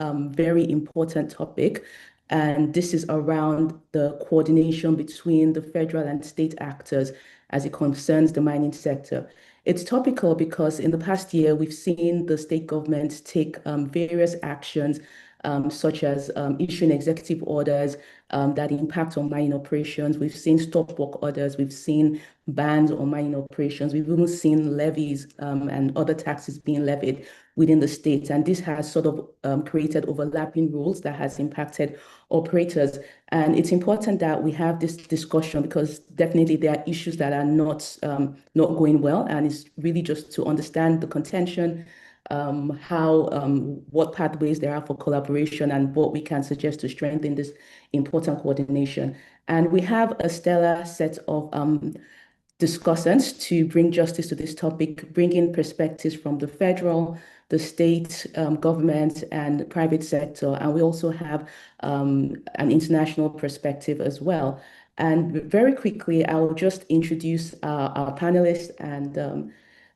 very important topic. And this is around the coordination between the federal and state actors as it concerns the mining sector. It's topical because in the past year, we've seen the state government take various actions, such as issuing executive orders that impact on mining operations. We've seen stop work orders. We've seen bans on mining operations. We've even seen levies and other taxes being levied within the state. And this has sort of created overlapping rules that has impacted operators. And it's important that we have this discussion because definitely there are issues that are not going well. And it's really just to understand the contention, what pathways there are for collaboration and what we can suggest to strengthen this important coordination. And we have a stellar set of discussants to bring justice to this topic, bring in perspectives from the federal, the state government, and the private sector. And we also have an international perspective as well. And very quickly, I will just introduce our panelists. And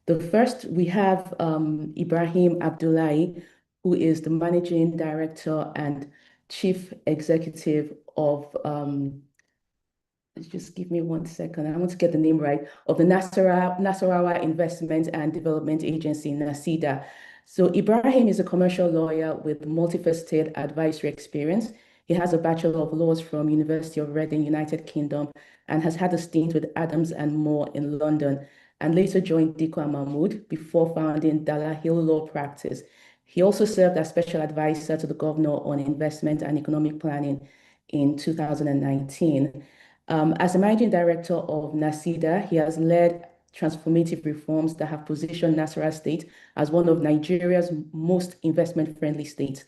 the first, we have Ibrahim Abdullahi, who is the Managing Director and Chief Executive of just give me 1 second. I want to get the name right, of the Nasarawa Investment and Development Agency, NASIDA. So Ibrahim is a commercial lawyer with multifaceted advisory experience. He has a Bachelor of Laws from University of Reading, United Kingdom, and has had a stint with Adams and Moore in London, and later joined Diko and Mahmood before founding Dala Hill Law Practice. He also served as special advisor to the governor on investment and economic planning in 2019. As the managing director of NASIDA, he has led transformative reforms that have positioned Nasarawa State as one of Nigeria's most investment-friendly states.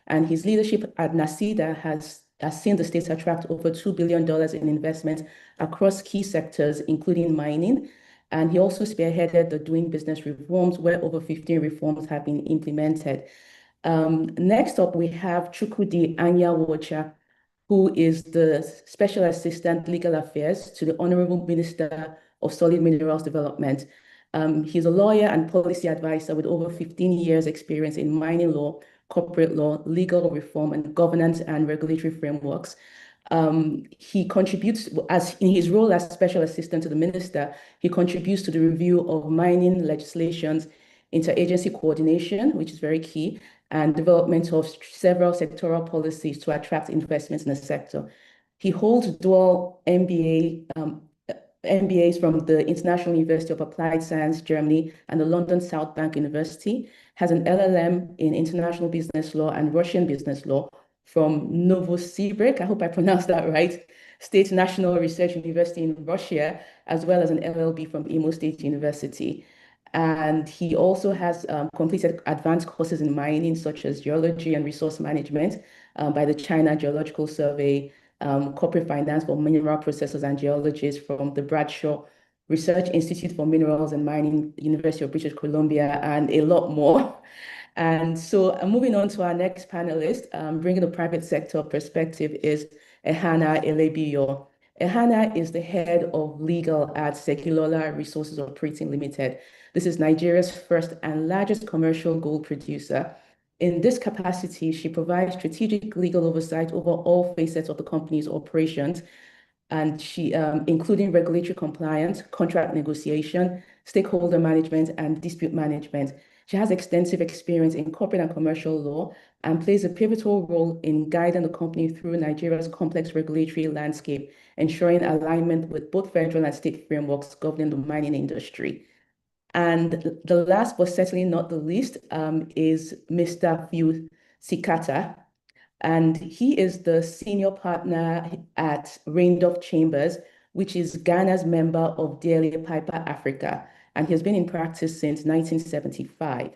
And his leadership at NASIDA has seen the state attract over $2 billion in investment across key sectors, including mining. And he also spearheaded the doing business reforms, where over 15 reforms have been implemented. Next up, we have Chukwudi Anyawocha, who is the Special Assistant Legal Affairs to the Honorable Minister of Solid Minerals Development. He's a lawyer and policy advisor with over 15 years experience in mining law, corporate law, legal reform, and governance and regulatory frameworks. He contributes, as in his role as Special Assistant to the Minister, he contributes to the review of mining legislations, interagency coordination, which is very key, and development of several sectoral policies to attract investments in the sector. He holds dual MBAs from the International University of Applied Science, Germany, and the London South Bank University, has an LLM in international business law and Russian business law from Novosibirsk, I hope I pronounced that right, State National Research University in Russia, as well as an LLB from Imo State University. And he also has completed advanced courses in mining, such as geology and resource management by the China Geological Survey, corporate finance for mineral processors and geologists from the Bradshaw Research Institute for Minerals and Mining, University of British Columbia, and a lot more. And so moving on to our next panelist, bringing the private sector perspective, is Ehana Elebiyo. Ehana is the head of legal at Segilola Resources Operating Limited. This is Nigeria's first and largest commercial gold producer. In this capacity, she provides strategic legal oversight over all facets of the company's operations, and she, including regulatory compliance, contract negotiation, stakeholder management, and dispute management. She has extensive experience in corporate and commercial law and plays a pivotal role in guiding the company through Nigeria's complex regulatory landscape, ensuring alignment with both federal and state frameworks governing the mining industry. And the last, but certainly not the least, is Mr. Phil Sikata. And he is the senior partner at Reindorf Chambers, which is Ghana's member of DLA Piper Africa. And he has been in practice since 1975.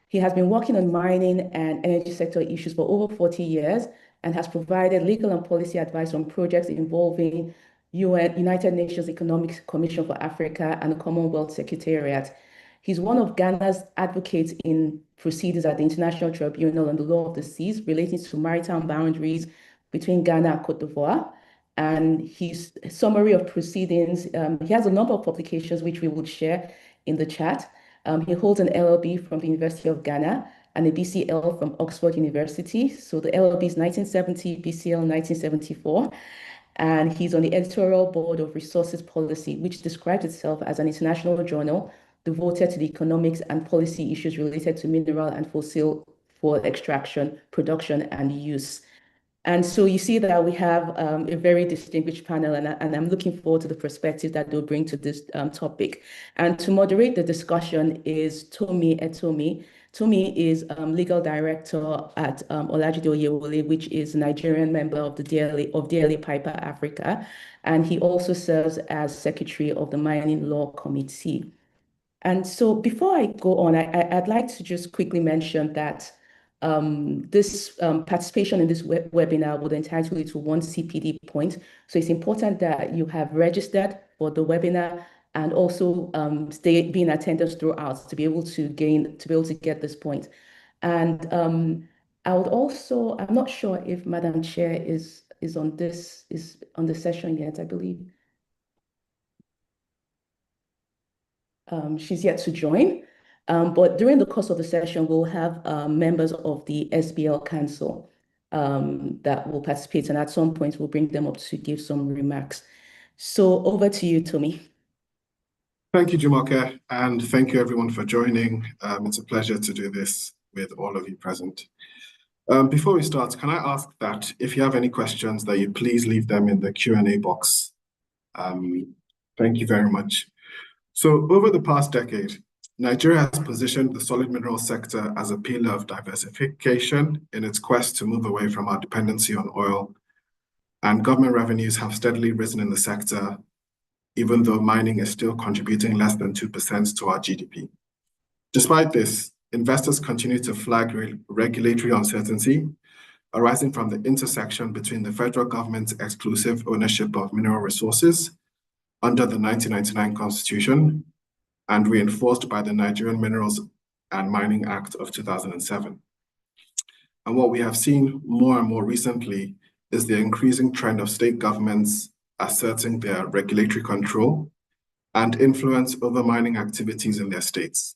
He has been working on mining and energy sector issues for over 40 years and has provided legal and policy advice on projects involving United Nations Economic Commission for Africa and the Commonwealth Secretariat. He's one of Ghana's advocates in proceedings at the International Tribunal on the Law of the Seas relating to maritime boundaries between Ghana and Cote d'Ivoire. And his summary of proceedings, he has a number of publications which we would share in the chat. He holds an LLB from the University of Ghana and a BCL from Oxford University. So the LLB is 1970, BCL 1974. And he's on the editorial board of Resources Policy, which describes itself as an international journal devoted to the economics and policy issues related to mineral and fossil fuel extraction, production, and use. And so you see that we have a very distinguished panel, and I'm looking forward to the perspective that they'll bring to this topic. And to moderate the discussion is Tomi Etomi. Tomi is legal director at Olajide Oyewole, which is a Nigerian member of the DLA Piper Africa. And he also serves as secretary of the Mining Law Committee. And so before I go on, I'd like to just quickly mention that this participation in this webinar would entitle you to one CPD point. So it's important that you have registered for the webinar and also be in attendance throughout to be able to get this point. And I would also, I'm not sure if Madam Chair is on the session yet, I believe. She's yet to join. But during the course of the session, we'll have members of the SBL Council that will participate. And at some point, we'll bring them up to give some remarks. So over to you, Tomi. Thank you, Jumoke, and thank you everyone for joining. It's a pleasure to do this with all of you present. Before we start, can I ask that if you have any questions, that you please leave them in the Q&A box. Thank you very much. So over the past decade, Nigeria has positioned the solid mineral sector as a pillar of diversification in its quest to move away from our dependency on oil, and government revenues have steadily risen in the sector, even though mining is still contributing less than 2% to our GDP. Despite this, investors continue to flag regulatory uncertainty arising from the intersection between the federal government's exclusive ownership of mineral resources under the 1999 Constitution and reinforced by the Nigerian Minerals and Mining Act of 2007. And what we have seen more and more recently is the increasing trend of state governments asserting their regulatory control and influence over mining activities in their states.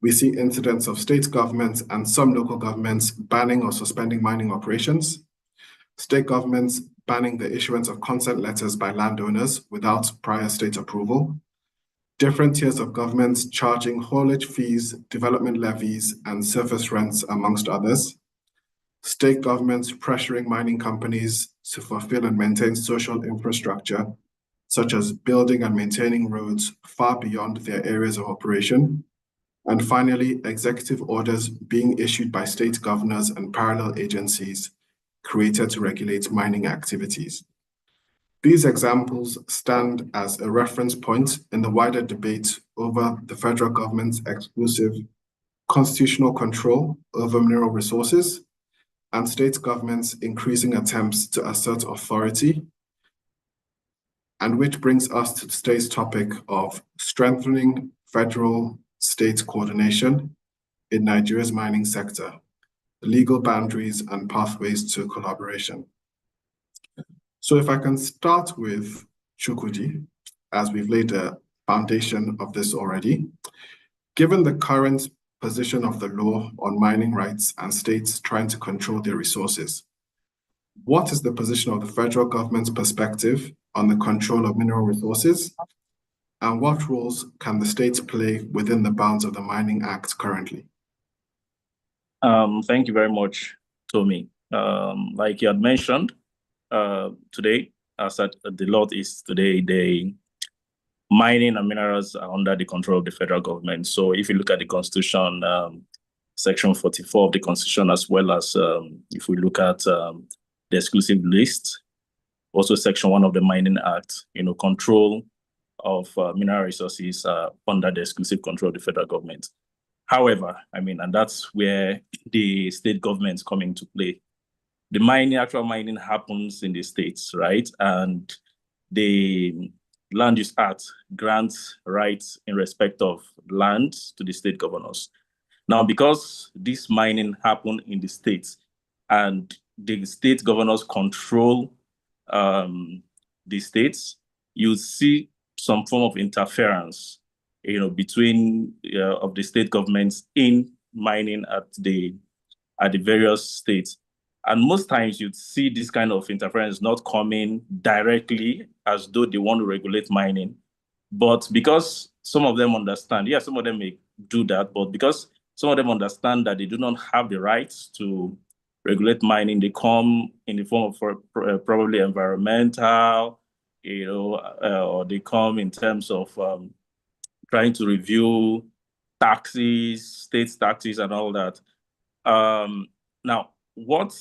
We see incidents of state governments and some local governments banning or suspending mining operations, state governments banning the issuance of consent letters by landowners without prior state approval, different tiers of governments charging haulage fees, development levies, and surface rents, amongst others, state governments pressuring mining companies to fulfill and maintain social infrastructure, such as building and maintaining roads far beyond their areas of operation, and finally, executive orders being issued by state governors and parallel agencies created to regulate mining activities. These examples stand as a reference point in the wider debate over the federal government's exclusive constitutional control over mineral resources and state governments' increasing attempts to assert authority, and which brings us to today's topic of strengthening federal-state coordination in Nigeria's mining sector, legal boundaries and pathways to collaboration. So if I can start with Chukwudi, as we've laid a foundation of this already, given the current position of the law on mining rights and states trying to control their resources, what is the position of the federal government's perspective on the control of mineral resources? And what roles can the states play within the bounds of the Mining Act currently? Thank you very much, Tomi. Like you had mentioned, today, as at the law is today, the mining and minerals are under the control of the federal government. So if you look at the Constitution, Section 44 of the Constitution, as well as if we look at the exclusive list, also Section 1 of the Mining Act, control of mineral resources under the exclusive control of the federal government. However, and that's where the state governments come into play. The actual mining happens in the states, right? And the Land Use Act grants rights in respect of land to the state governors. Now, because this mining happened in the states and the state governors control the states, you see some form of interference, between of the state governments in mining at the various states. And most times you'd see this kind of interference not coming directly as though they want to regulate mining. But because some of them understand, yeah, some of them may do that, but because some of them understand that they do not have the rights to regulate mining, they come in the form of probably environmental, or they come in terms of trying to review taxes, state taxes and all that. Now, what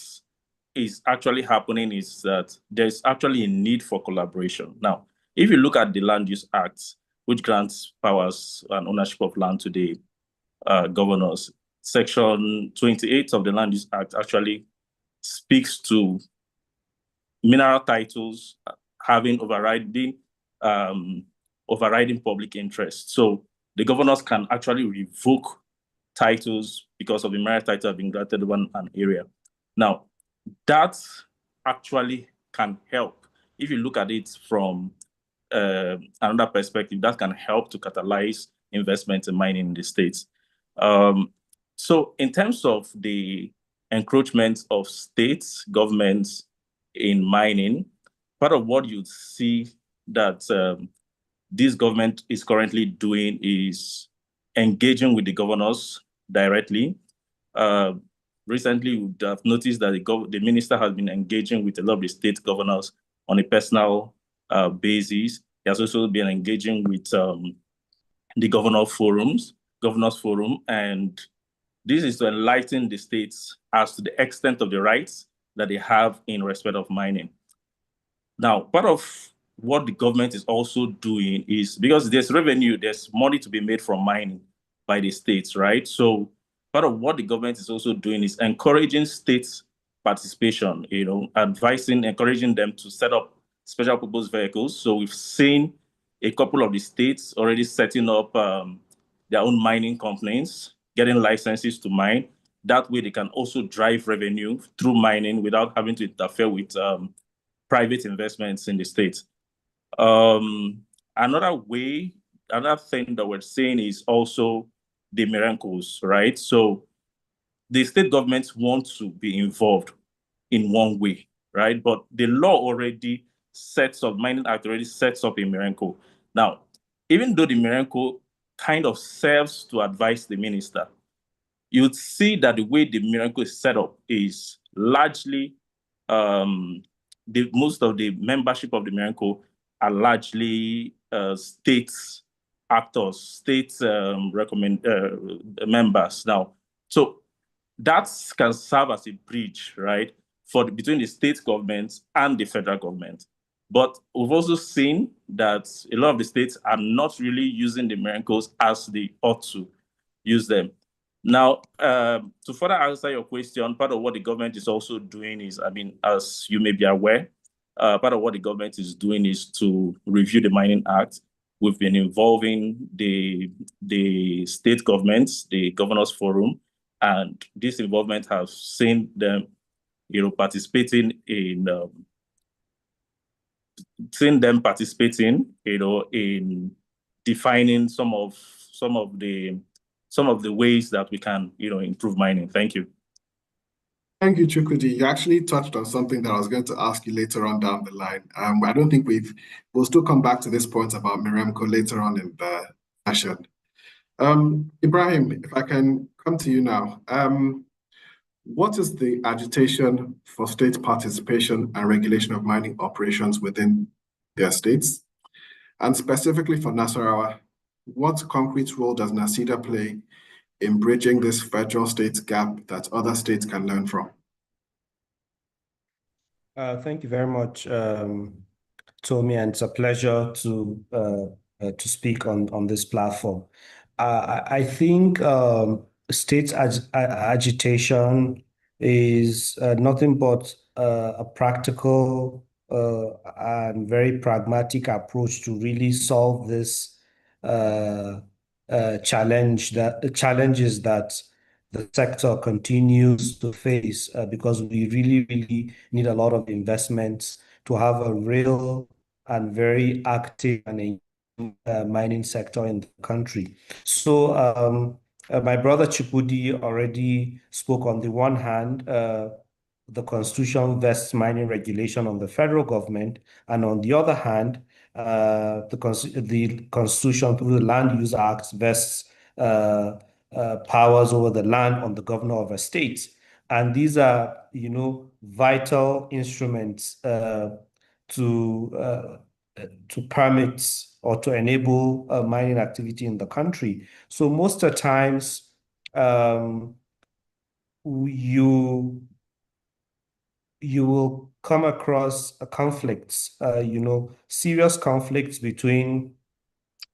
is actually happening is that there's actually a need for collaboration. Now, if you look at the Land Use Act, which grants powers and ownership of land to the governors, Section 28 of the Land Use Act actually speaks to mineral titles having overriding public interest. So the governors can actually revoke titles because of the mineral title have been granted over an area. Now, that actually can help. If you look at it from another perspective, that can help to catalyze investment in mining in the states. So in terms of the encroachment of states, governments in mining, part of what you see that this government is currently doing is engaging with the governors directly. Recently, you would have noticed that the minister has been engaging with a lot of the state governors on a personal basis. He has also been engaging with the governors forum, and this is to enlighten the states as to the extent of the rights that they have in respect of mining. Now, part of what the government is also doing is, because there's revenue, there's money to be made from mining by the states, right? So part of what the government is also doing is encouraging states participation, encouraging them to set up special purpose vehicles. So we've seen a couple of the states already setting up their own mining companies, getting licenses to mine. That way they can also drive revenue through mining without having to interfere with private investments in the states. Another thing that we're saying is also the Mirenkos, right? So the state governments want to be involved in one way, right? But the law already sets up, Mining Act already sets up a Mirenko. Now, even though the Mirenko kind of serves to advise the minister, you'd see that the way the Mirenko is set up is largely, most of the membership of the Mirenko are largely state actors, state members now. So that can serve as a bridge, right, between the state governments and the federal government. But we've also seen that a lot of the states are not really using the Mirenkos as they ought to use them. Now, to further answer your question, part of what the government is also doing is, as you may be aware, part of what the government is doing is to review the Mining Act. We've been involving the state governments, the governors forum, and this involvement has seen them, participating in in defining some of the ways that we can, improve mining. Thank you. Thank you, Chukwudi. You actually touched on something that I was going to ask you later on down the line. I don't think we'll still come back to this point about Miremco later on in the session. Ibrahim, if I can come to you now. What is the agitation for state participation and regulation of mining operations within their states? And specifically for Nasarawa, what concrete role does NACIDA play in bridging this federal state gap that other states can learn from? Thank you very much, Tomi, and it's a pleasure to speak on this platform. I think state agitation is nothing but a practical and very pragmatic approach to really solve this challenges that the sector continues to face, because we really need a lot of investments to have a real and very active and mining sector in the country. So My brother Chipudi already spoke. On the one hand, the Constitution vests mining regulation on the federal government, and on the other hand, the Constitution through the Land Use Act vests powers over the land on the governor of a state. And these are, vital instruments to permit or to enable mining activity in the country. So most of the times, you will come across conflicts, serious conflicts between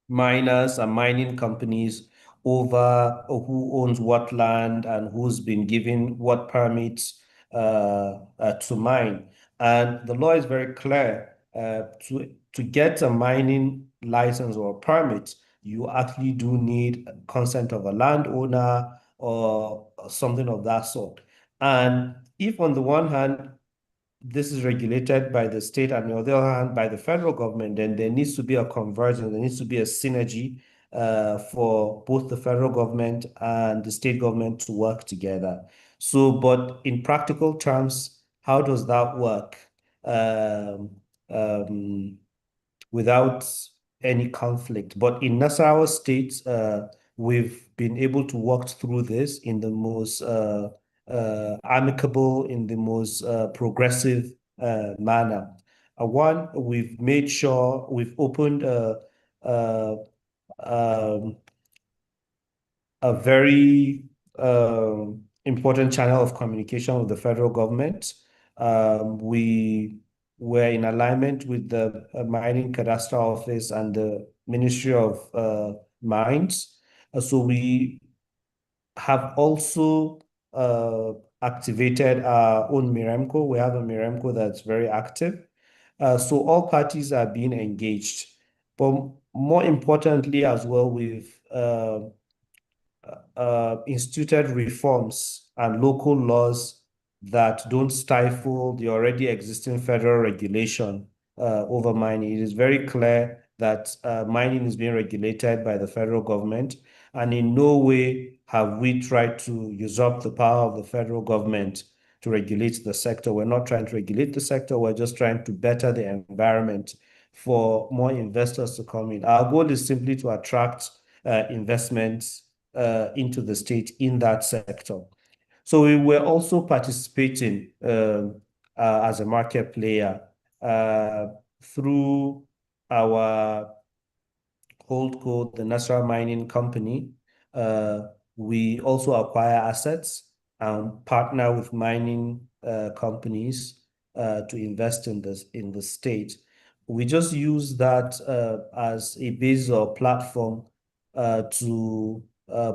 miners and mining companies over who owns what land and who's been given what permits to mine. And the law is very clear. To get a mining license or permit, you actually do need consent of a landowner or something of that sort. And if on the one hand, this is regulated by the state and on the other hand by the federal government, then there needs to be a convergence, there needs to be a synergy for both the federal government and the state government to work together. So, but in practical terms, how does that work without any conflict? But in Nasarawa State, we've been able to work through this in the most amicable, in the most progressive manner. One, we've made sure we've opened a very important channel of communication with the federal government. We were in alignment with the Mining Cadastral Office and the Ministry of Mines. So we have also activated our own Miremco. We have a Miremco that's very active. So all parties are being engaged. But more importantly as well, we've instituted reforms and local laws that don't stifle the already existing federal regulation over mining. It is very clear that mining is being regulated by the federal government, and in no way have we tried to usurp the power of the federal government to regulate the sector. We're not trying to regulate the sector, we're just trying to better the environment for more investors to come in. Our goal is simply to attract investments into the state in that sector. So we were also participating as a market player through our holdco, the Nasarawa Mining Company. We also acquire assets and partner with mining companies to invest in the state. We just use that as a base or platform to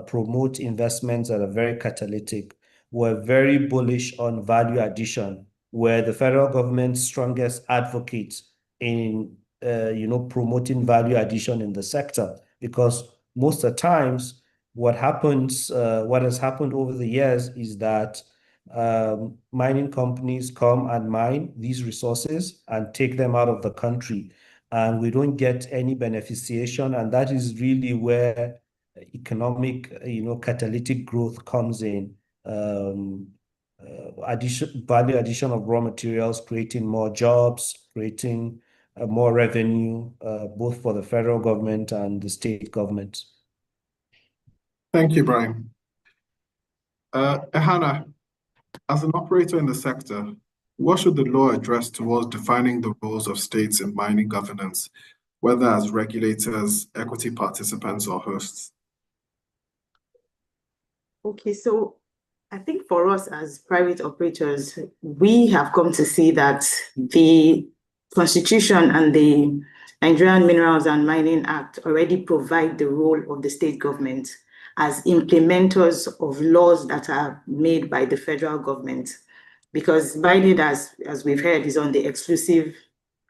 promote investments that are very catalytic. We're very bullish on value addition, where the federal government's strongest advocate in promoting value addition in the sector, because most of the times what has happened over the years is that mining companies come and mine these resources and take them out of the country, and we don't get any beneficiation, and that is really where economic catalytic growth comes in. Value addition of raw materials, creating more jobs, creating more revenue, both for the federal government and the state government. Thank you, Brian. Ehana, as an operator in the sector, what should the law address towards defining the roles of states in mining governance, whether as regulators, equity participants, or hosts? Okay, so I think for us as private operators, we have come to see that the Constitution and the Nigerian Minerals and Mining Act already provide the role of the state government as implementers of laws that are made by the federal government, because mining, as we've heard, is on the exclusive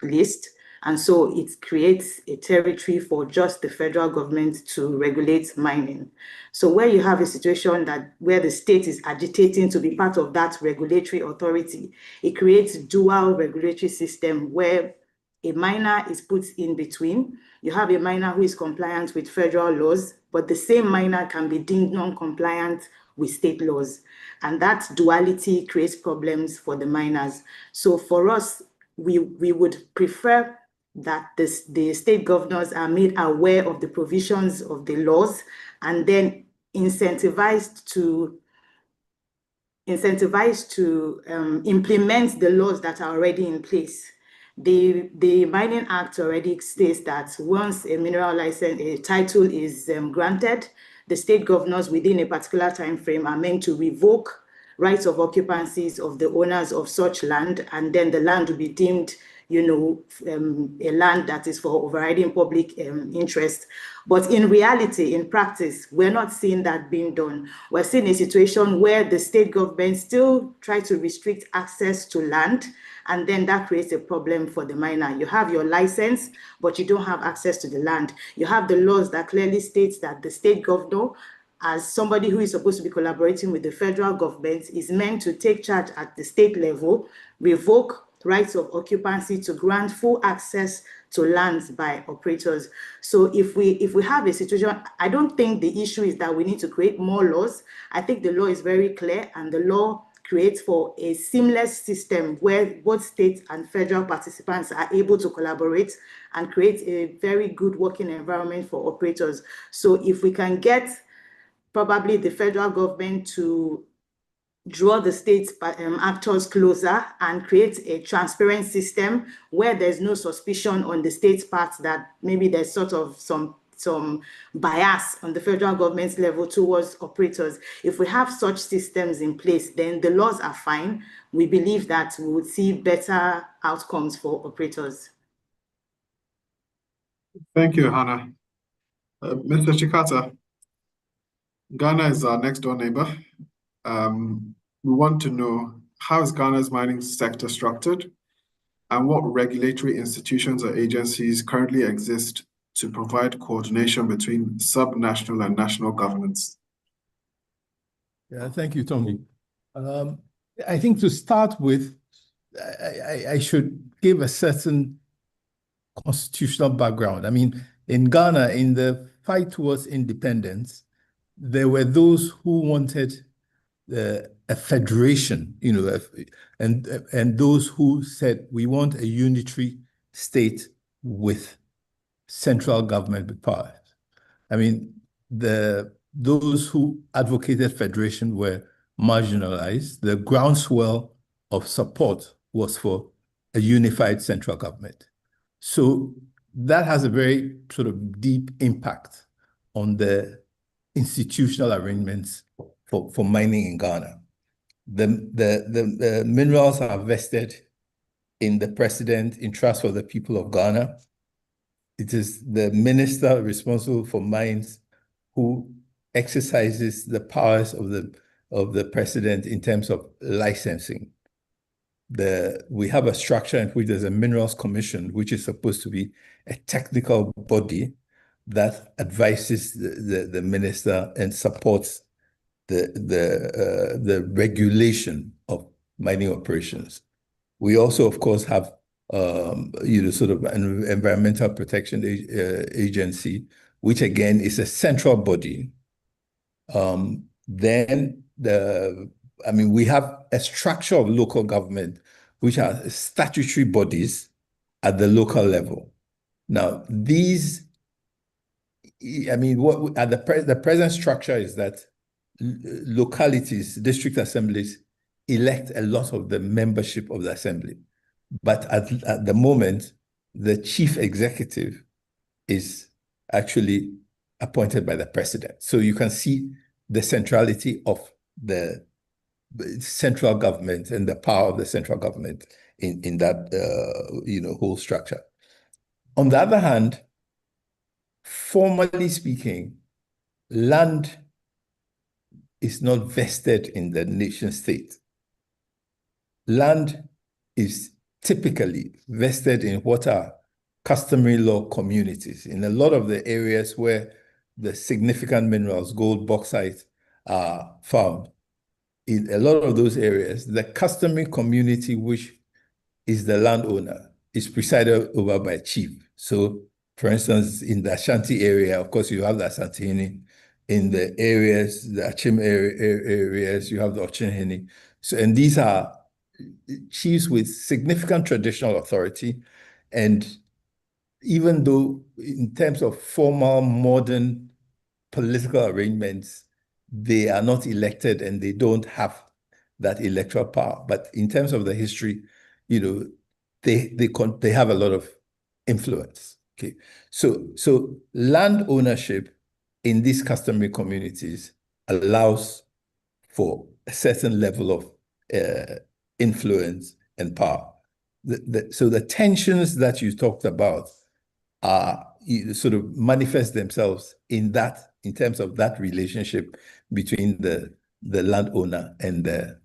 list. And so it creates a territory for just the federal government to regulate mining. So where you have a situation where the state is agitating to be part of that regulatory authority, it creates dual regulatory system where a miner is put in between. You have a miner who is compliant with federal laws, but the same miner can be deemed non-compliant with state laws. And that duality creates problems for the miners. So for us, we would prefer that the state governors are made aware of the provisions of the laws and then incentivized to implement the laws that are already in place. The Mining Act already states that once a mineral license, a title is granted, the state governors within a particular time frame are meant to revoke rights of occupancies of the owners of such land, and then the land will be deemed, you know, a land that is for overriding public interest. But in reality, in practice, we're not seeing that being done. We're seeing a situation where the state government still try to restrict access to land, and then that creates a problem for the miner. You have your license, but you don't have access to the land. You have the laws that clearly states that the state governor, as somebody who is supposed to be collaborating with the federal government, is meant to take charge at the state level, revoke rights of occupancy to grant full access to lands by operators. So if we have a situation, I don't think the issue is that we need to create more laws. I think the law is very clear, and the law creates for a seamless system where both state and federal participants are able to collaborate and create a very good working environment for operators. So if we can get probably the federal government to draw the state actors closer and create a transparent system where there's no suspicion on the state's part that maybe there's sort of some bias on the federal government's level towards operators. If we have such systems in place, then the laws are fine. We believe that we would see better outcomes for operators. Thank you, Hannah. Mr. Chikata, Ghana is our next door neighbor. We want to know, how is Ghana's mining sector structured, and what regulatory institutions or agencies currently exist to provide coordination between subnational and national governments? Yeah, thank you, Tommy. I think to start with, I should give a certain constitutional background. I mean, in Ghana, in the fight towards independence, there were those who wanted a federation, you know, and those who said we want a unitary state with central government powers. I mean, those who advocated federation were marginalized. The groundswell of support was for a unified central government. So that has a very sort of deep impact on the institutional arrangements for mining in Ghana. The minerals are vested in the president in trust for the people of Ghana. It is the minister responsible for mines who exercises the powers of the president in terms of licensing. We have a structure in which there's a minerals commission, which is supposed to be a technical body that advises the minister and supports the regulation of mining operations. We also, of course, have sort of an environmental protection agency, which again is a central body. Then we have a structure of local government, which are statutory bodies at the local level. Now, these, the present structure is that localities, district assemblies, elect a lot of the membership of the assembly. But at the moment, the chief executive is actually appointed by the president. So you can see the centrality of the central government and the power of the central government in that whole structure. On the other hand, formally speaking, land is not vested in the nation state. Land is typically vested in what are customary law communities. In a lot of the areas where the significant minerals, gold, bauxite, are found, in a lot of those areas, the customary community, which is the landowner, is presided over by chief. So, for instance, in the Ashanti area, of course, you have the Asantehene. In the areas, the Achim areas, you have the Ochenhene. So, and these are chiefs with significant traditional authority. And even though in terms of formal, modern political arrangements, they are not elected and they don't have that electoral power. But in terms of the history, they have a lot of influence. Okay, so land ownership in these customary communities allows for a certain level of influence and power. So the tensions that you talked about are sort of manifest themselves in terms of that relationship between the landowner and the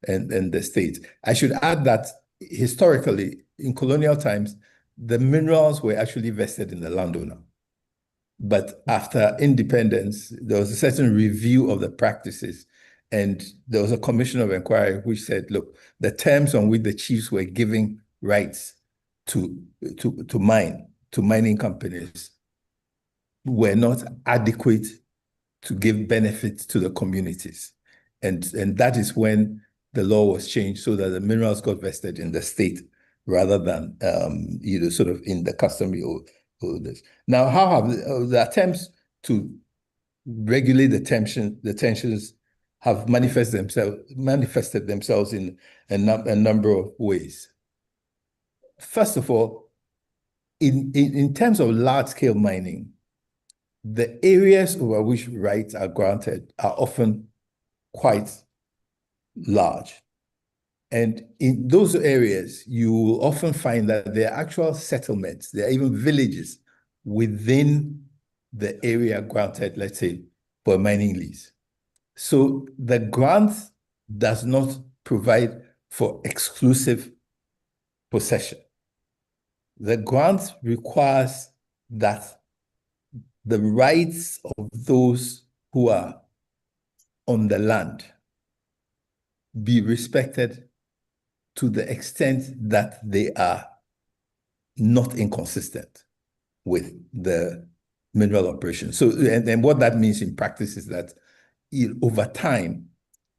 and the state. I should add that historically, in colonial times, the minerals were actually vested in the landowner. But after independence, there was a certain review of the practices, and there was a commission of inquiry which said, look, the terms on which the chiefs were giving rights to mining companies were not adequate to give benefits to the communities. And that is when the law was changed so that the minerals got vested in the state rather than sort of in the customary holders. Now, how have the attempts to regulate the tensions have manifested themselves in a number of ways? First of all, in terms of large-scale mining, the areas over which rights are granted are often quite large. And in those areas, you will often find that there are actual settlements, there are even villages within the area granted, let's say, for a mining lease. So the grant does not provide for exclusive possession. The grant requires that the rights of those who are on the land be respected to the extent that they are not inconsistent with the mineral operation. So, and what that means in practice is that over time,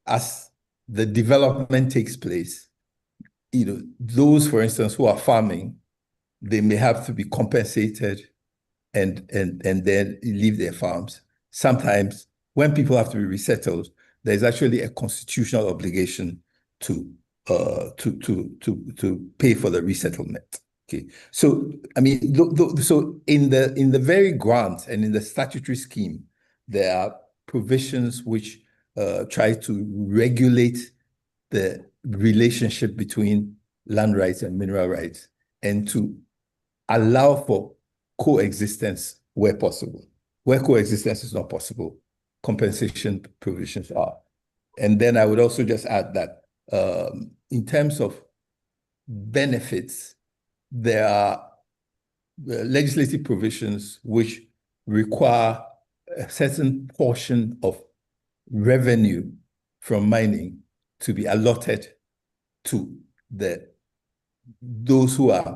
as the development takes place, those, for instance, who are farming, they may have to be compensated and then leave their farms. Sometimes when people have to be resettled, there's actually a constitutional obligation to pay for the resettlement. Okay, so I mean, so in the very grant and in the statutory scheme, there are provisions which try to regulate the relationship between land rights and mineral rights, and to allow for coexistence where possible. Where coexistence is not possible, compensation provisions are. And then I would also just add that in terms of benefits, there are legislative provisions which require a certain portion of revenue from mining to be allotted to those who are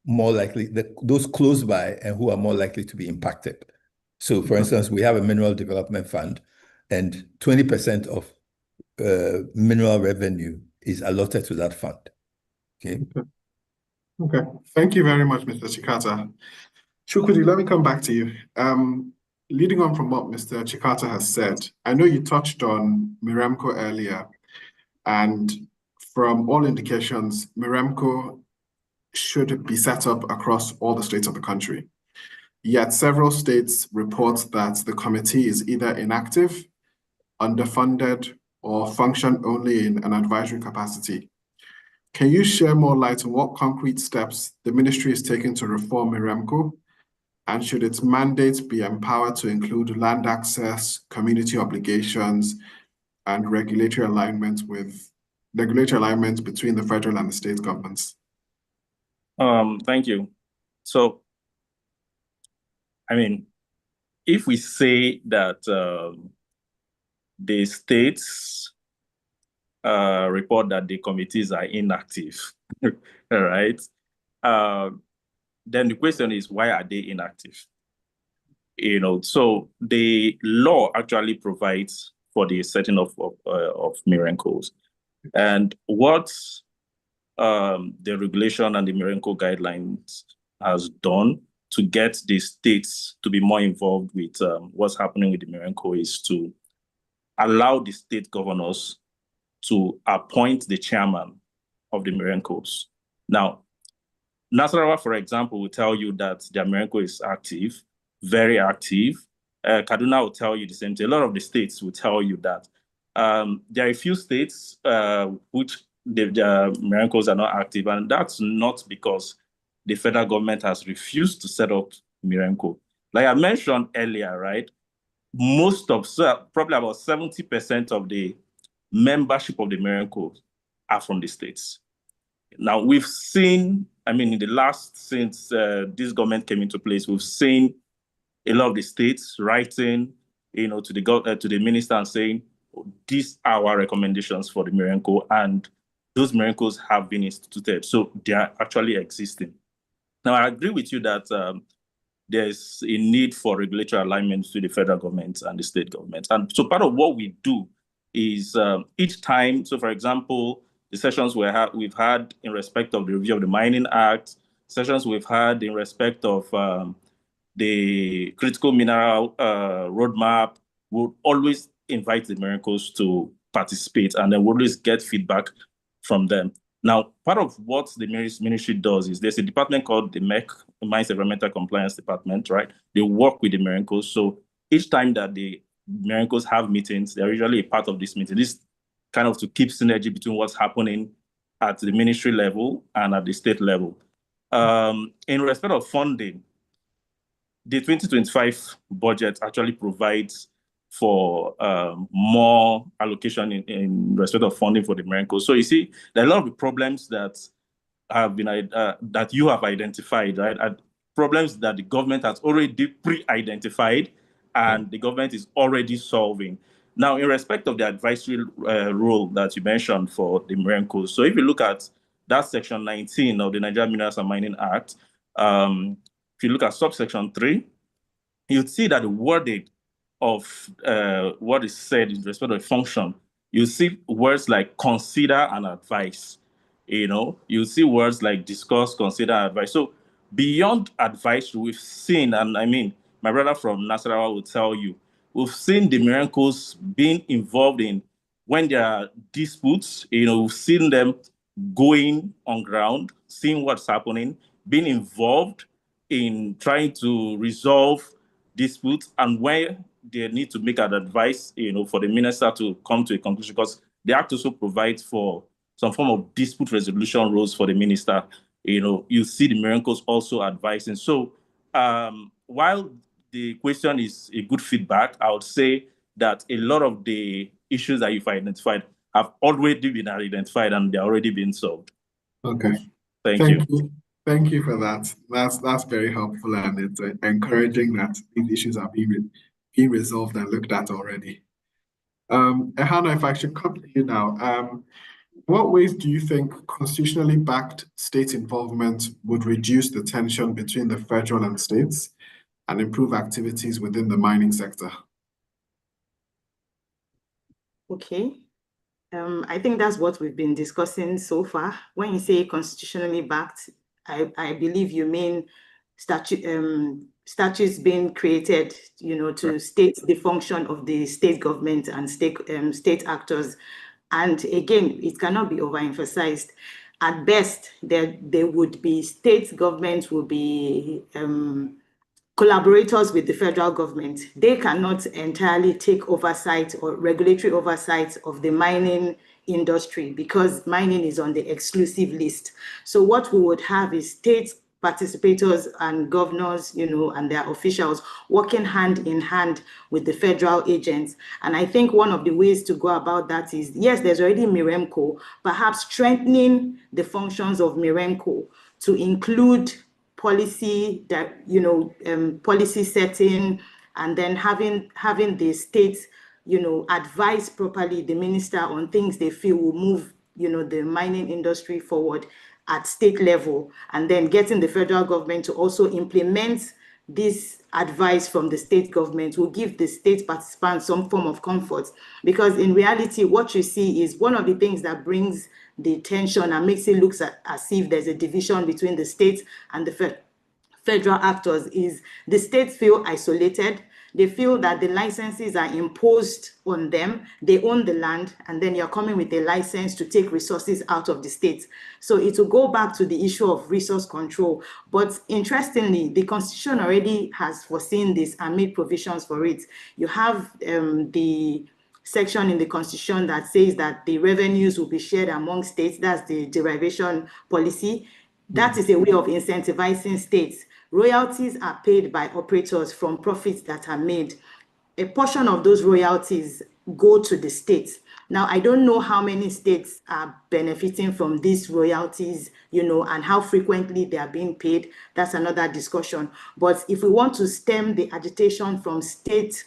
more likely, those close by and who are more likely to be impacted. So, for instance, we have a mineral development fund, and 20% of mineral revenue is allotted to that fund. Okay. Okay. Thank you very much, Mr. Chikata. Chukwudi, let me come back to you. Leading on from what Mr. Chikata has said, I know you touched on Miremco earlier, and from all indications, Miremco should be set up across all the states of the country. Yet several states report that the committee is either inactive, underfunded, or function only in an advisory capacity. Can you share more light on what concrete steps the ministry is taking to reform Miremco? And should its mandate be empowered to include land access, community obligations, and regulatory alignment between the federal and the state governments? Thank you. So, I mean, if we say that the states report that the committees are inactive, all right? Then the question is, why are they inactive? So the law actually provides for the setting of Mirenco's. And what the regulation and the Mirenco guidelines has done to get the states to be more involved with what's happening with the Mirenco is to allow the state governors to appoint the chairman of the Mirencos. Now, Nasarawa, for example, will tell you that the Mirenco is active, very active. Kaduna will tell you the same thing. A lot of the states will tell you that. There are a few states which the Mirencos are not active, and that's not because the federal government has refused to set up Mirenco. Like I mentioned earlier, right? Probably about 70% of the membership of the Mirenco are from the states. Now, we've seen, in the last, since this government came into place, we've seen a lot of the states writing, to the minister and saying, these are our recommendations for the Mirenco, and those Mirencos have been instituted. So they are actually existing. Now, I agree with you that there's a need for regulatory alignment to the federal government and the state government. And so part of what we do is each time, so for example, the sessions we've had in respect of the review of the Mining Act, sessions we've had in respect of the critical mineral roadmap, we'll always invite the Mirencos to participate, and then we'll always get feedback from them. Now, part of what the ministry does is there's a department called the MEC, Mines Environmental Compliance Department, right? They work with the Mirencos. So each time that the Mirencos have meetings, they're usually a part of this meeting. This kind of to keep synergy between what's happening at the ministry level and at the state level. In respect of funding, the 2025 budget actually provides for more allocation in respect of funding for the Mirencos. So you see, there are a lot of the problems that have been that you have identified, right? Problems that the government has already pre-identified and the government is already solving. Now, in respect of the advisory role that you mentioned for the Mirencos, so if you look at that section 19 of the Nigerian Minerals and Mining Act, if you look at subsection 3, you'd see that the wording of what is said in respect of function, you see words like consider and advise. You see words like discuss, consider, advise. So beyond advice, we've seen, and my brother from Nasarawa will tell you, we've seen the Mirencos being involved in when there are disputes. We've seen them going on ground, seeing what's happening, being involved in trying to resolve disputes, and where they need to make an advice, for the minister to come to a conclusion, because the act also provides for some form of dispute resolution rules for the minister. You see the Mirencos also advising. So while the question is a good feedback, I would say that a lot of the issues that you've identified have already been identified and they're already being solved. Okay. Thank you. Thank you for that. That's very helpful, and it's encouraging that these issues are being resolved and looked at already. Ehana, if I should come to you now, what ways do you think constitutionally backed state involvement would reduce the tension between the federal and states and improve activities within the mining sector? Okay. I think that's what we've been discussing so far. When you say constitutionally backed, I believe you mean statutes being created, to state the function of the state government and state actors. And again, it cannot be overemphasized. At best, there would be state governments will be collaborators with the federal government. They cannot entirely take oversight or regulatory oversight of the mining industry because mining is on the exclusive list. So what we would have is state participators and governors, and their officials working hand in hand with the federal agents. And I think one of the ways to go about that is, yes, there's already Mirenco, perhaps strengthening the functions of Mirenco to include policy that, policy setting, and then having the state advise properly the minister on things they feel will move, the mining industry forward at state level, and then getting the federal government to also implement this advice from the state government will give the state participants some form of comfort. Because in reality, what you see is one of the things that brings the tension and makes it look as if there's a division between the state and the federal actors is the states feel isolated. They feel that the licenses are imposed on them. They own the land, and then you're coming with a license to take resources out of the state. So it will go back to the issue of resource control. But interestingly, the Constitution already has foreseen this and made provisions for it. You have the section in the Constitution that says that the revenues will be shared among states. That's the derivation policy. That is a way of incentivizing states. Royalties are paid by operators from profits that are made. A portion of those royalties go to the states. Now, I don't know how many states are benefiting from these royalties, and how frequently they are being paid. That's another discussion. But if we want to stem the agitation from state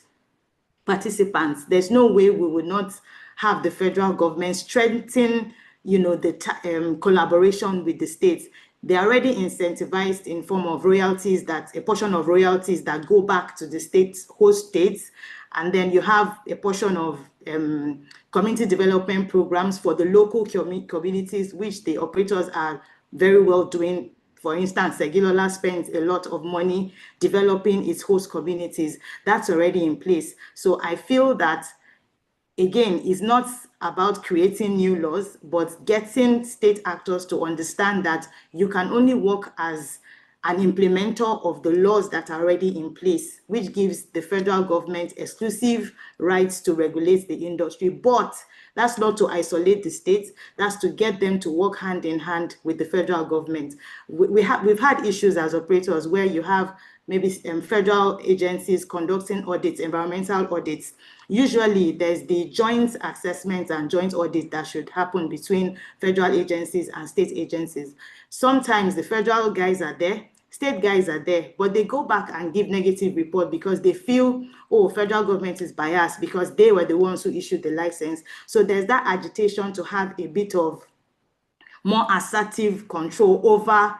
participants, there's no way we would not have the federal government strengthen, the collaboration with the states. They're already incentivized in form of royalties, that a portion of royalties that go back to the states, host states, and then you have a portion of community development programs for the local communities, which the operators are very well doing. For instance, Segilola spends a lot of money developing its host communities. That's already in place. So I feel that, again, it's not about creating new laws, but getting state actors to understand that you can only work as an implementer of the laws that are already in place, which gives the federal government exclusive rights to regulate the industry. But that's not to isolate the states, that's to get them to work hand in hand with the federal government. We've had issues as operators where you have maybe federal agencies conducting audits, environmental audits. Usually there's the joint assessment and joint audit that should happen between federal agencies and state agencies. Sometimes the federal guys are there, state guys are there, but they go back and give negative report because they feel, oh, federal government is biased because they were the ones who issued the license. So there's that agitation to have a bit of more assertive control over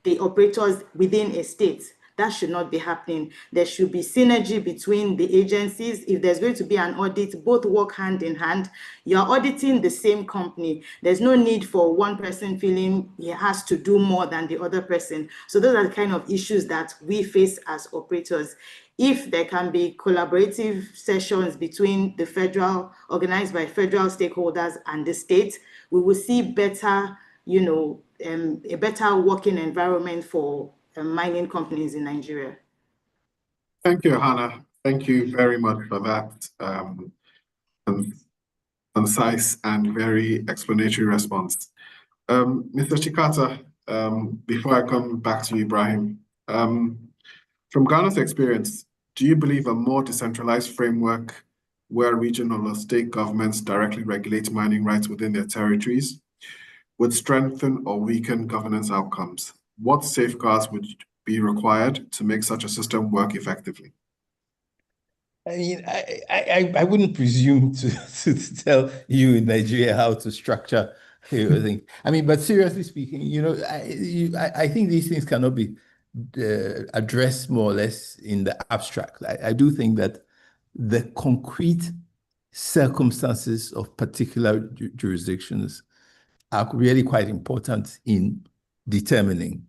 the operators within a state. That should not be happening. There should be synergy between the agencies. If there's going to be an audit, both work hand in hand. You're auditing the same company. There's no need for one person feeling he has to do more than the other person. So those are the kind of issues that we face as operators. If there can be collaborative sessions between the federal, organized by federal stakeholders and the state, we will see better, a better working environment for mining companies in Nigeria. Thank you, Hannah. Thank you very much for that concise and very explanatory response. Mr. Chikata, before I come back to you, Ibrahim, from Ghana's experience, do you believe a more decentralized framework where regional or state governments directly regulate mining rights within their territories would strengthen or weaken governance outcomes? What safeguards would be required to make such a system work effectively? I mean, I wouldn't presume to tell you in Nigeria how to structure everything. I mean, but seriously speaking, I think these things cannot be addressed more or less in the abstract. I do think that the concrete circumstances of particular jurisdictions are really quite important in determining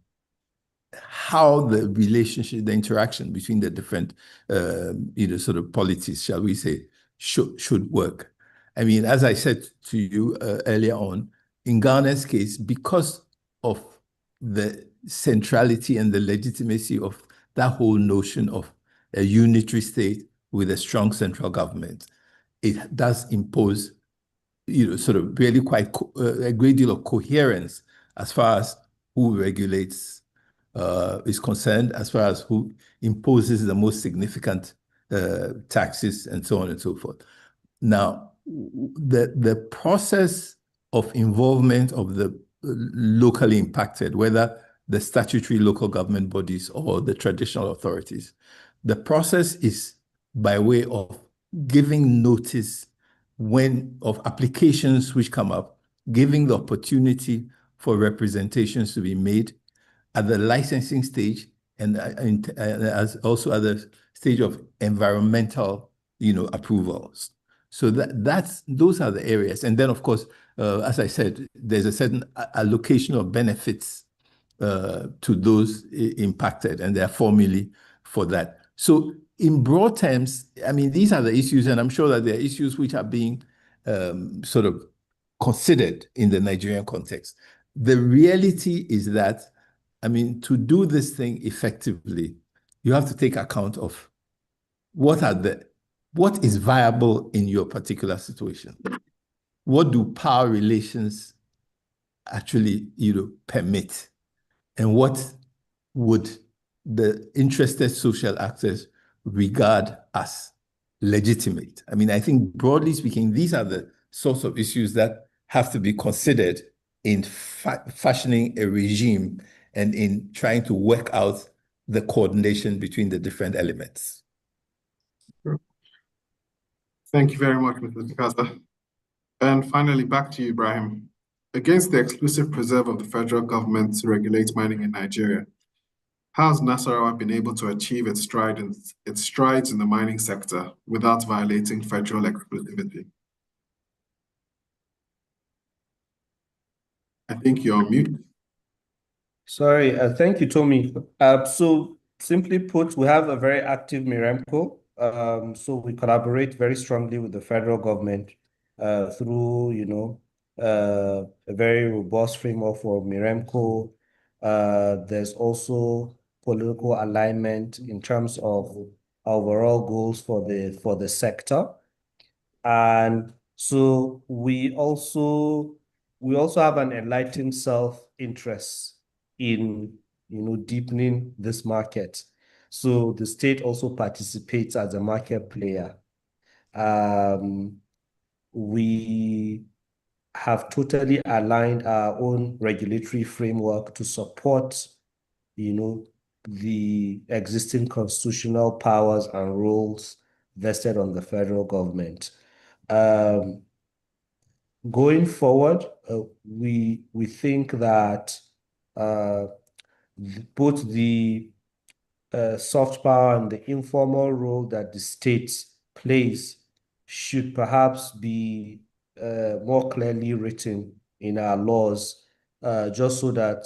how the relationship, the interaction between the different, sort of polities, shall we say, should work. I mean, as I said to you earlier on, in Ghana's case, because of the centrality and the legitimacy of that whole notion of a unitary state with a strong central government, it does impose, sort of really quite a great deal of coherence as far as who regulates is concerned, as far as who imposes the most significant taxes and so on and so forth. Now, the process of involvement of the locally impacted, whether the statutory local government bodies or the traditional authorities, the process is by way of giving notice of applications which come up, giving the opportunity for representations to be made at the licensing stage and as also at the stage of environmental, approvals. So those are the areas. And then, of course, as I said, there's a certain allocation of benefits to those impacted, and there are formulae for that. So in broad terms, I mean, these are the issues, and I'm sure that there are issues which are being sort of considered in the Nigerian context. The reality is that, I mean, to do this thing effectively, you have to take account of what is viable in your particular situation. What do power relations actually, permit? And what would the interested social actors regard as legitimate? I mean, I think broadly speaking, these are the sorts of issues that have to be considered in fashioning a regime and in trying to work out the coordination between the different elements. Thank you very much, Mr. Tikasa. And finally, back to you, Ibrahim. Against the exclusive preserve of the federal government to regulate mining in Nigeria, how has Nasarawa been able to achieve its strides in the mining sector without violating federal exclusivity? I think you're on mute. Sorry, thank you, Tommy. So simply put, we have a very active Miremco. So we collaborate very strongly with the federal government through, a very robust framework for Miremco. There's also political alignment in terms of overall goals for the sector. And so we also have an enlightened self-interest in deepening this market. So the state also participates as a market player. We have totally aligned our own regulatory framework to support, the existing constitutional powers and roles vested on the federal government. Going forward, we think that both the soft power and the informal role that the state plays should perhaps be more clearly written in our laws, just so that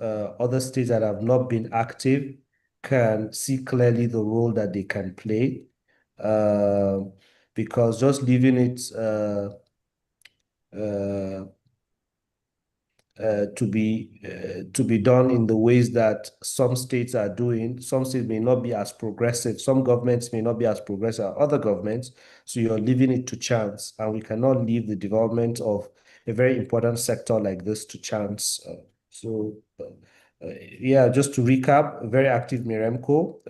other states that have not been active can see clearly the role that they can play. Because just leaving it to be done in the ways that some states are doing. Some states may not be as progressive. Some governments may not be as progressive as other governments. So you're leaving it to chance, and we cannot leave the development of a very important sector like this to chance. Yeah, just to recap, very active Miremco,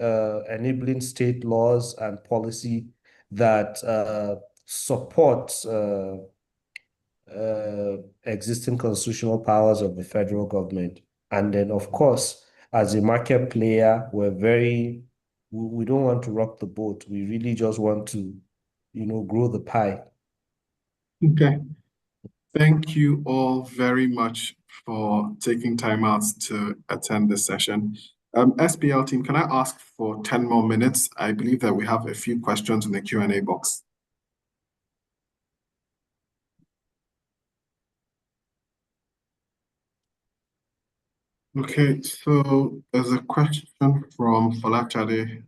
enabling state laws and policy that supports existing constitutional powers of the federal government. And then, of course, as a market player, we don't want to rock the boat. We really just want to, grow the pie. Okay. Thank you all very much for taking time out to attend this session. SPL team, can I ask for 10 more minutes? I believe that we have a few questions in the Q&A box. Okay, so there's a question from Falachade.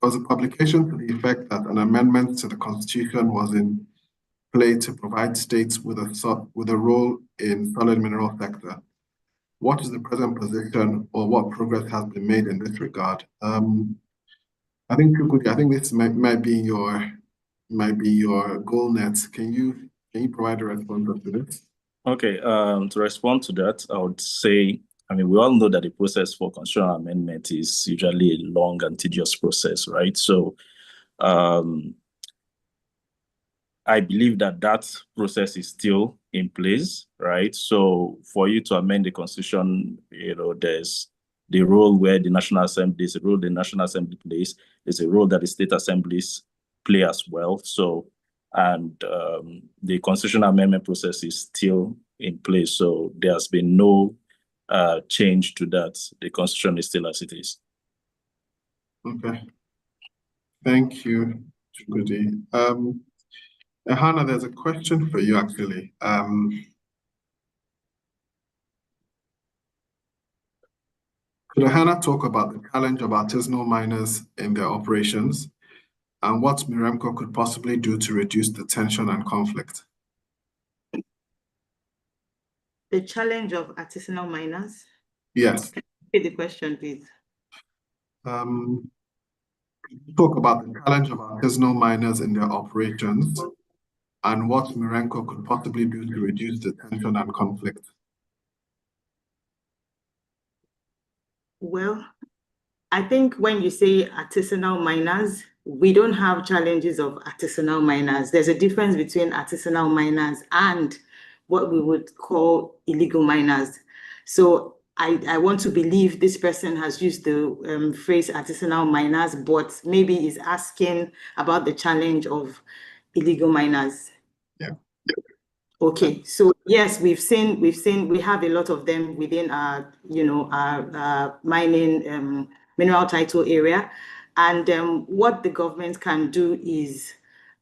Was a publication to the effect that an amendment to the Constitution was in play to provide states with a role in solid mineral sector? What is the present position, or what progress has been made in this regard? I think this might be your goal net. Can you provide a response to this? Okay, to respond to that, I would say, we all know that the process for constitutional amendment is usually a long and tedious process, right? So I believe that process is still in place, right? So for you to amend the Constitution, there's the role where the National Assembly, there's a role the National Assembly plays, there's a role that the state assemblies play as well. So, and the constitutional amendment process is still in place. So there's been no change to that. The constitution is still as it is. Okay. Thank you, Chukwudi. Hannah, there's a question for you actually. Could Hannah talk about the challenge of artisanal miners in their operations and what Miremco could possibly do to reduce the tension and conflict? The challenge of artisanal miners? Yes. Repeat the question, please. Talk about the challenge of artisanal miners in their operations and what Miremco could possibly do to reduce the tension and conflict. Well, I think when you say artisanal miners, we don't have challenges of artisanal miners. There's a difference between artisanal miners and what we would call illegal miners. So I want to believe this person has used the phrase artisanal miners, but maybe is asking about the challenge of illegal miners. Yeah. Okay, so yes, we have a lot of them within our, our mining mineral title area. And what the government can do is,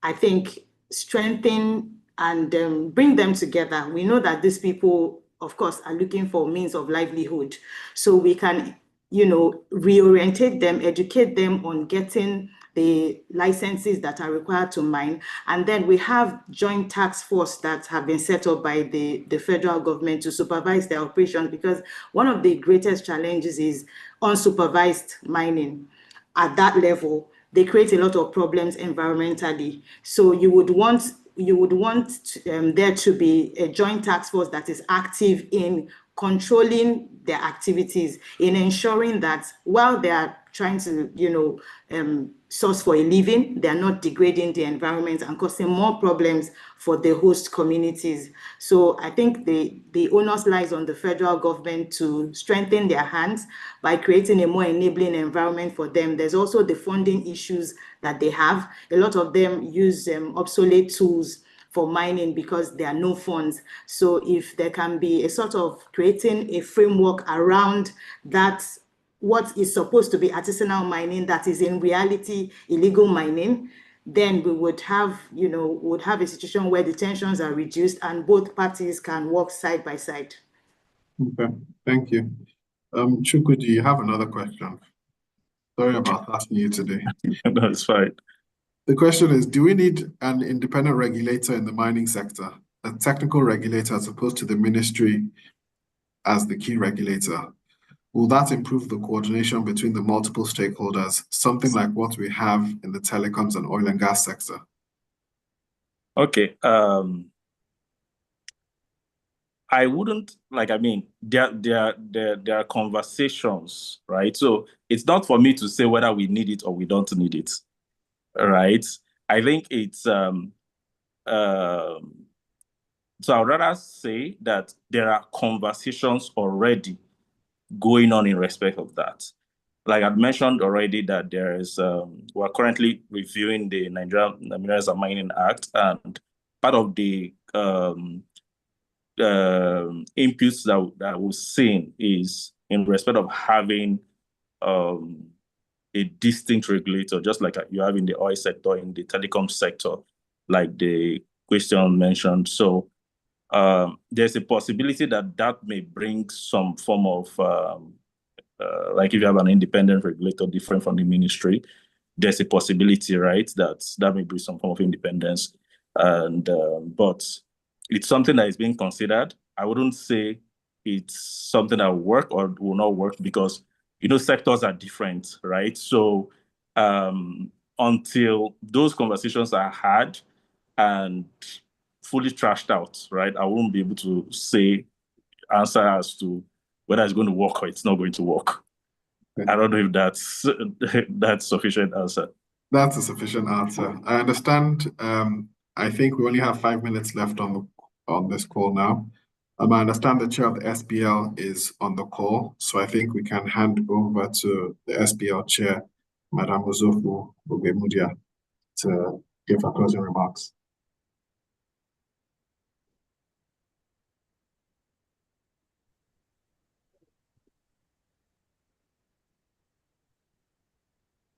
I think, strengthen and bring them together. We know that these people, of course, are looking for means of livelihood. So we can, reorientate them, educate them on getting the licenses that are required to mine. And then we have joint task force that have been set up by the federal government to supervise their operations, because one of the greatest challenges is unsupervised mining. At that level, they create a lot of problems environmentally. So you would want there to be a joint task force that is active in controlling their activities, in ensuring that while they are trying to, source for a living, they are not degrading the environment and causing more problems for the host communities. So I think the onus lies on the federal government to strengthen their hands by creating a more enabling environment for them. There's also the funding issues that they have. A lot of them use obsolete tools for mining because there are no funds. So if there can be a sort of creating a framework around that, what is supposed to be artisanal mining that is in reality illegal mining, then we would have, a situation where the tensions are reduced and both parties can work side by side. Okay, thank you. Chukwu, do you have another question? Sorry about asking you today. That's fine. The question is, do we need an independent regulator in the mining sector, a technical regulator as opposed to the ministry as the key regulator? Will that improve the coordination between the multiple stakeholders, something like what we have in the telecoms and oil and gas sector? Okay. I wouldn't there are conversations, right? So it's not for me to say whether we need it or we don't need it, right? I think it's so I'd rather say that there are conversations already going on in respect of that. Like I'd mentioned already that there is, we're currently reviewing the Nigerian Minerals and Mining Act, and part of the inputs that we're seeing is in respect of having a distinct regulator, just like you have in the oil sector, in the telecom sector, like the question mentioned. So there's a possibility that may bring some form of, like if you have an independent regulator different from the ministry, there's a possibility, right, that may bring some form of independence. And but it's something that is being considered. I wouldn't say it's something that will work or will not work because, sectors are different, right? So until those conversations are had and fully trashed out, right, I won't be able to answer as to whether it's going to work or it's not going to work. I don't know if that's sufficient answer. That's a sufficient answer. I understand. I think we only have 5 minutes left on this call now. I understand the chair of the SBL is on the call, so I think we can hand over to the SBL chair, Madam Uzofu Ogemudia, to give her closing remarks.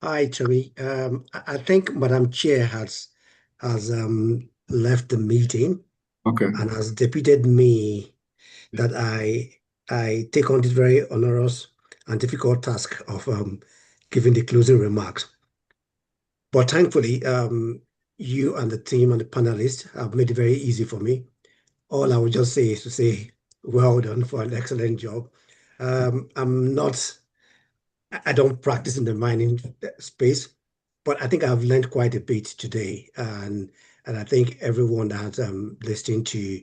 Hi, Tommy. I think Madam Chair has left the meeting Okay. and has deputed me that I take on this very onerous and difficult task of giving the closing remarks. But thankfully, you and the team and the panelists have made it very easy for me. All I would just say is to say, well done for an excellent job. I don't practice in the mining space, but I think I've learned quite a bit today, and I think everyone that listening to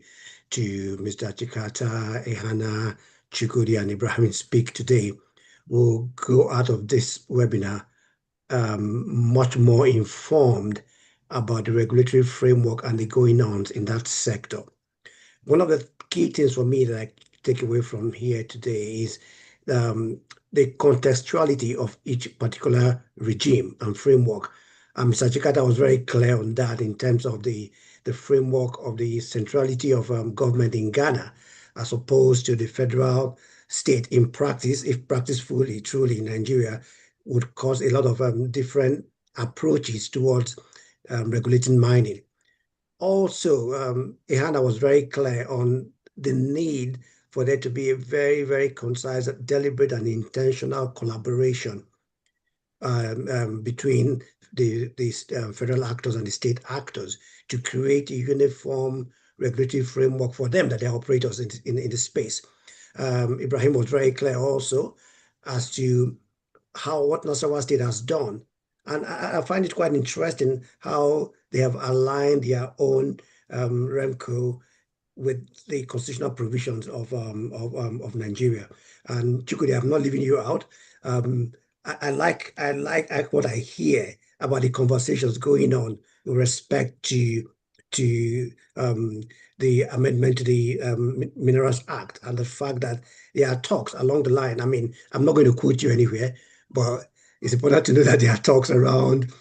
Mr. Chikata, Ehana, Chukudi, and Ibrahim speak today will go out of this webinar much more informed about the regulatory framework and the going-ons in that sector. One of the key things for me that I take away from here today is the contextuality of each particular regime and framework. Mr. Chikata was very clear on that in terms of the framework of the centrality of government in Ghana, as opposed to the federal state in practice, if practiced fully, truly in Nigeria, would cause a lot of different approaches towards regulating mining. Also, Ehana was very clear on the need for there to be a very, very concise, deliberate, and intentional collaboration between the federal actors and the state actors to create a uniform regulatory framework for them, that they're operators in the space. Ibrahim was very clear also as to what Nasarawa State has done. And I find it quite interesting how they have aligned their own REMCO with the constitutional provisions of Nigeria. And Chukudi, I'm not leaving you out. I like what I hear about the conversations going on with respect to the amendment to the Minerals Act and the fact that there are talks along the line. I mean, I'm not going to quote you anywhere, but it's important to know that there are talks around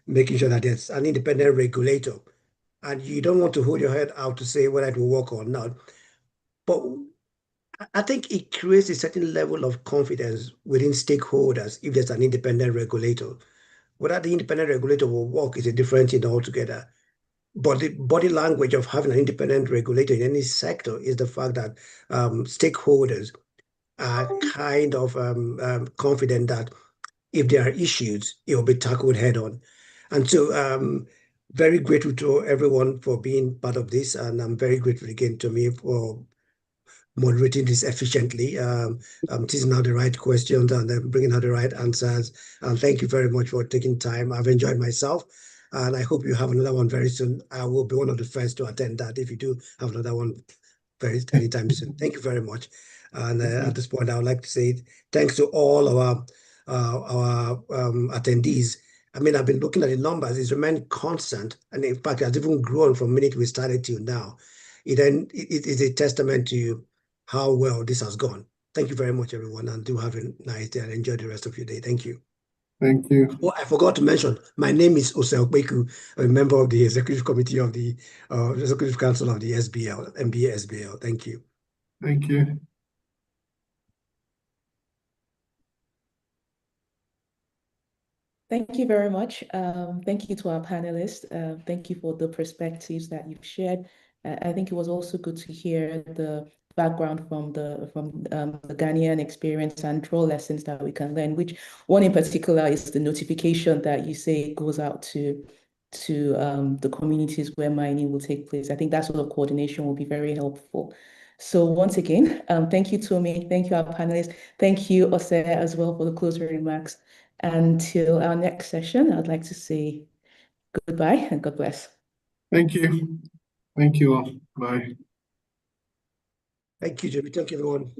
making sure that there's an independent regulator. And you don't want to hold your head out to say whether it will work or not. But I think it creates a certain level of confidence within stakeholders if there's an independent regulator. Whether the independent regulator will work is a different thing altogether. But the body language of having an independent regulator in any sector is the fact that stakeholders are kind of confident that if there are issues, it will be tackled head on. And so very grateful to everyone for being part of this. And I'm very grateful again to me for moderating this efficiently, teasing out the right questions and bringing out the right answers. And thank you very much for taking time. I've enjoyed myself. And I hope you have another one very soon. I will be one of the first to attend that if you do have another one anytime soon. Thank you very much. And at this point, I would like to say thanks to all our attendees. I mean, I've been looking at the numbers, it's remained constant. And in fact, it has even grown from the minute we started till now. It is a testament to how well this has gone. Thank you very much, everyone, and do have a nice day and enjoy the rest of your day. Thank you. Thank you. Oh, I forgot to mention, my name is Osel Kweku, a member of the Executive Committee of the Executive Council of the SBL, MBA SBL. Thank you. Thank you. Thank you very much. Thank you to our panelists. Thank you for the perspectives that you've shared. I think it was also good to hear the background from the Ghanaian experience and draw lessons that we can learn, which one in particular is the notification that you say goes out to the communities where mining will take place. I think that sort of coordination will be very helpful. So once again, thank you, Tomi. Thank you, our panelists. Thank you, Ose, as well, for the closing remarks. Until our next session, I'd like to say goodbye and God bless. Thank you. Thank you all. Bye. Thank you, Jimmy. Thank you, everyone.